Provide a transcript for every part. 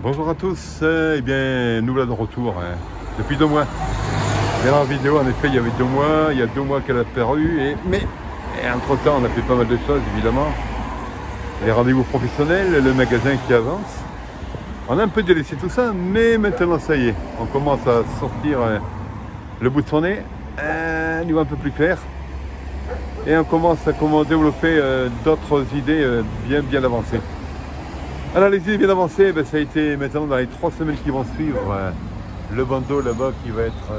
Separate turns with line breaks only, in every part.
Bonjour à tous, eh bien nous voilà de retour depuis 2 mois. Dernière vidéo en effet il y avait 2 mois, il y a 2 mois qu'elle a apparu, mais entre temps on a fait pas mal de choses évidemment. Les rendez-vous professionnels, le magasin qui avance. On a un peu délaissé tout ça, mais maintenant ça y est, on commence à sortir le bout de son nez, un niveau un peu plus clair. Et on commence à développer d'autres idées bien avancées. Alors les idées bien avancées, ça a été maintenant dans les 3 semaines qui vont suivre, le bandeau là-bas qui va être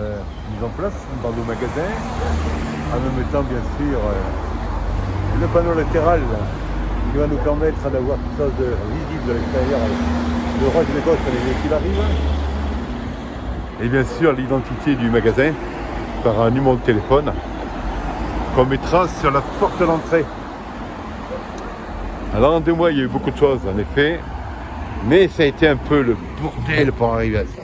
mis en place, un bandeau magasin. En même temps bien sûr le panneau latéral qui va nous permettre d'avoir quelque chose de visible de l'extérieur, le rouge de gauche quand les véhicules arrivent. Et bien sûr l'identité du magasin par un numéro de téléphone qu'on mettra sur la porte d'entrée. Alors en 2 mois, il y a eu beaucoup de choses en effet, mais ça a été un peu le bordel pour arriver à ça.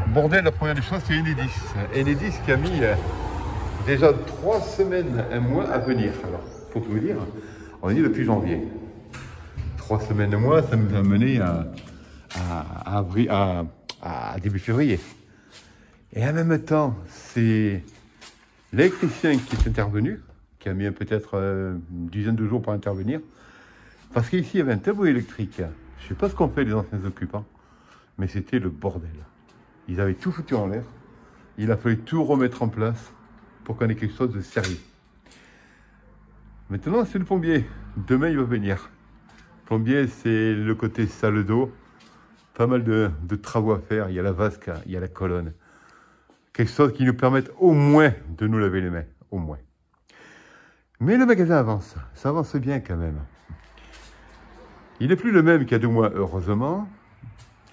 Bordel, la première des choses, c'est Enedis. Enedis qui a mis déjà 3 semaines, 1 mois à venir. Alors, pour tout vous dire, on est depuis janvier. 3 semaines, 1 mois, ça nous a mené à début février. Et en même temps, c'est l'électricien qui est intervenu, qui a mis peut-être une dizaine de jours pour intervenir, parce qu'ici il y avait un tableau électrique. Je ne sais pas ce qu'ont fait les anciens occupants, mais c'était le bordel. Ils avaient tout foutu en l'air. Il a fallu tout remettre en place pour qu'on ait quelque chose de sérieux. Maintenant, c'est le plombier. Demain, il va venir. Le plombier, c'est le côté salle d'eau. Pas mal de travaux à faire. Il y a la vasque, il y a la colonne. Quelque chose qui nous permette au moins de nous laver les mains. Au moins. Mais le magasin avance. Ça avance bien quand même. Il n'est plus le même qu'il y a 2 mois, heureusement.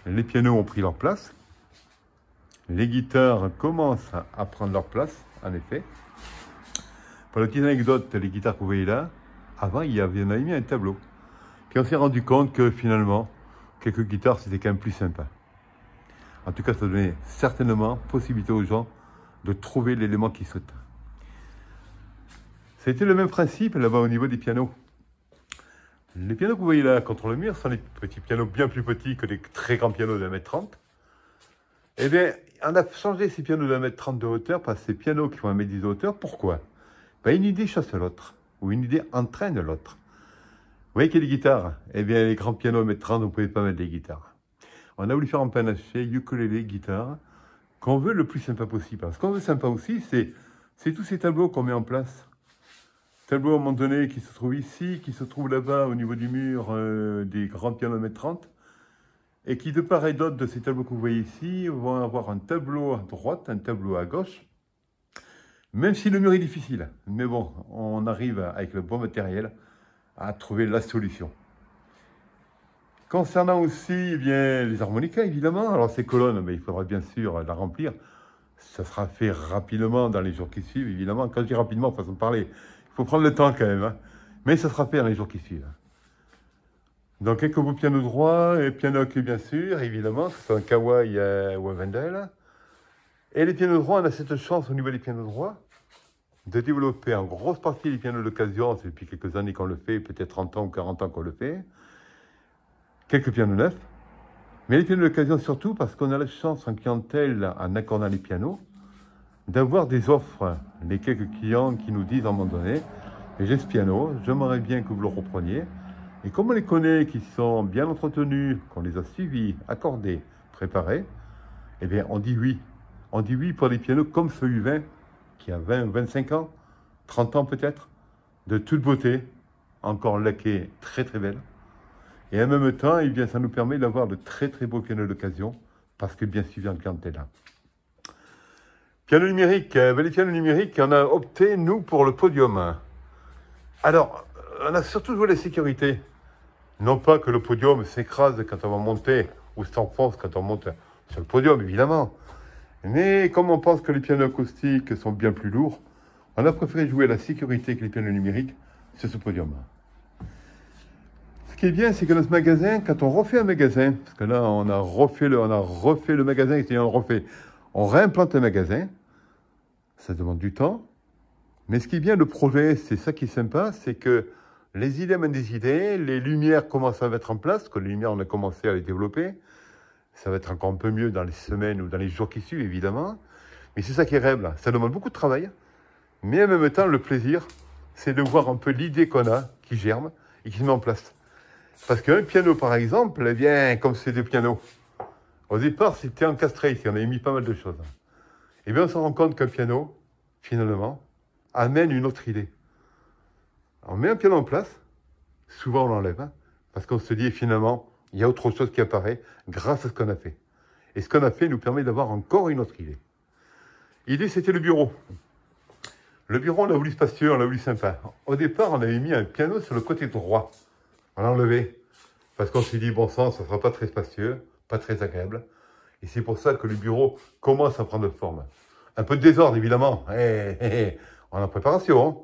Les pianos ont pris leur place. Les guitares commencent à prendre leur place, en effet. Pour la petite anecdote, les guitares que vous voyez là, avant, on avait mis un tableau. Puis on s'est rendu compte que finalement, quelques guitares, c'était quand même plus sympa. En tout cas, ça donnait certainement possibilité aux gens de trouver l'élément qu'ils souhaitent. C'était le même principe là-bas au niveau des pianos. Les pianos que vous voyez là contre le mur sont des petits pianos bien plus petits que les très grands pianos de 1m30. Eh bien, on a changé ces pianos de 1m30 de hauteur par ces pianos qui font 1m10 de hauteur. Pourquoi? Une idée chasse l'autre, ou une idée entraîne l'autre. Vous voyez qu'il y a des guitares? Eh bien, les grands pianos 1m30, vous ne pouvez pas mettre des guitares. On a voulu faire en panaché, ukulélé, guitare, qu'on veut le plus sympa possible. Ce qu'on veut sympa aussi, c'est tous ces tableaux qu'on met en place. Tableau à un moment donné qui se trouve ici, qui se trouve là-bas au niveau du mur des grands pianos 1m30, et qui de part et d'autre de ces tableaux que vous voyez ici vont avoir un tableau à droite, un tableau à gauche, même si le mur est difficile. Mais bon, on arrive avec le bon matériel à trouver la solution. Concernant aussi les harmonicas, évidemment, alors ces colonnes, il faudra bien sûr la remplir. Ça sera fait rapidement dans les jours qui suivent, évidemment. Quand je dis rapidement, façon de parler, il faut prendre le temps quand même, mais ça sera fait dans les jours qui suivent. Donc quelques beaux pianos droits, et piano hockey bien sûr, évidemment, c'est un Kawai ou un Wendell. Et les pianos droits, on a cette chance au niveau des pianos droits de développer en grosse partie les pianos d'occasion, c'est depuis quelques années qu'on le fait, peut-être 30 ans ou 40 ans qu'on le fait. Quelques pianos neufs, mais les pianos d'occasion surtout parce qu'on a la chance en clientèle, en accordant les pianos, d'avoir des offres. Les quelques clients qui nous disent à un moment donné, j'ai ce piano, j'aimerais bien que vous le repreniez. Et comme on les connaît, qui sont bien entretenus, qu'on les a suivis, accordés, préparés, eh bien on dit oui. On dit oui pour des pianos comme ce U20, qui a 20, 25 ans, 30 ans peut-être, de toute beauté, encore laqué, très très belle. Et en même temps, eh bien, ça nous permet d'avoir de très très beaux pianos d'occasion, parce que bien suivi en clientèle. Piano numérique, les pianos numériques, on a opté, nous, pour le podium. Alors, on a surtout joué la sécurité. Non pas que le podium s'écrase quand on va monter, ou s'enfonce quand on monte sur le podium, évidemment. Mais comme on pense que les pianos acoustiques sont bien plus lourds, on a préféré jouer la sécurité que les pianos numériques sur ce podium. Ce qui est bien, c'est que dans ce magasin, quand on refait un magasin, parce que là, on a refait le magasin, on réimplante un magasin, ça demande du temps. Mais ce qui est bien, le projet, c'est ça qui est sympa, c'est que Les idées mènent des idées, les lumières commencent à mettre en place, que les lumières, on a commencé à les développer. Ça va être encore un peu mieux dans les semaines ou dans les jours qui suivent, évidemment. Mais c'est ça qui est rêve, ça demande beaucoup de travail. Mais en même temps, le plaisir, c'est de voir un peu l'idée qu'on a, qui germe et qui se met en place. Parce qu'un piano, par exemple, eh bien, comme c'est des pianos, au départ, c'était encastré ici, on avait mis pas mal de choses. Et bien, on se rend compte qu'un piano, finalement, amène une autre idée. On met un piano en place, souvent on l'enlève, parce qu'on se dit, finalement, il y a autre chose qui apparaît grâce à ce qu'on a fait. Et ce qu'on a fait nous permet d'avoir encore une autre idée. L'idée, c'était le bureau. Le bureau, on l'a voulu spacieux, on l'a voulu sympa. Au départ, on avait mis un piano sur le côté droit. On l'a enlevé, parce qu'on s'est dit, bon sang, ça ne sera pas très spacieux, pas très agréable. Et c'est pour ça que le bureau commence à prendre forme. Un peu de désordre, évidemment. On est en préparation.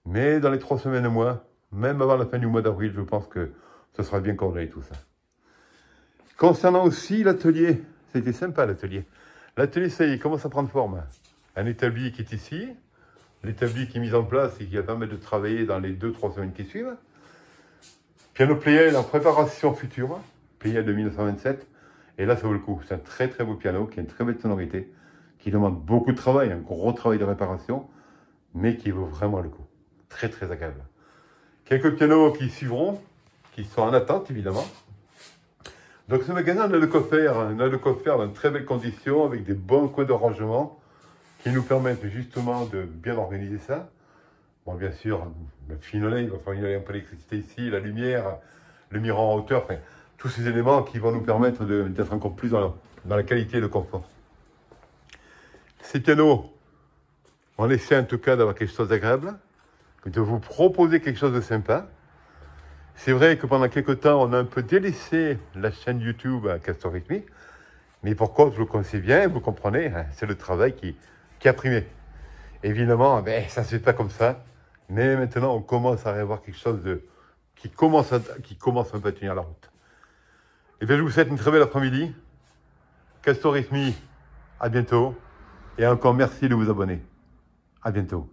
Mais dans les 3 semaines, un mois, même avant la fin du mois d'avril, je pense que ce sera bien coordonné tout ça. Concernant aussi l'atelier, c'était sympa l'atelier. L'atelier, ça y est, commence à prendre forme. Un établi qui est ici, l'établi qui est mis en place et qui va permettre de travailler dans les 2-3 semaines qui suivent. Piano Pleyel en préparation future, Pleyel de 1927. Et là, ça vaut le coup. C'est un très très beau piano qui a une très belle sonorité, qui demande beaucoup de travail, un gros travail de réparation, mais qui vaut vraiment le coup. Très très agréable. Quelques pianos qui suivront, qui sont en attente évidemment. Donc ce magasin, on a de quoi faire dans de très belles conditions, avec des bons coins de rangement, qui nous permettent justement de bien organiser ça. Bon, bien sûr, le finolet, il va falloir inhaler un peu l'électricité ici, la lumière, le miroir en hauteur, enfin, tous ces éléments qui vont nous permettre d'être encore plus dans la qualité et le confort. Ces pianos, on essaie en tout cas d'avoir quelque chose d'agréable, de vous proposer quelque chose de sympa. C'est vrai que pendant quelques temps, on a un peu délaissé la chaîne YouTube à Castor Rythmique, mais pour cause, vous le connaissez bien, vous comprenez, hein, c'est le travail qui a primé. Évidemment, ben, ça ne se fait pas comme ça, mais maintenant, on commence à avoir quelque chose qui commence un peu à tenir la route. Et bien, je vous souhaite une très belle après-midi. Castor Rythmique, à bientôt. Et encore merci de vous abonner. À bientôt.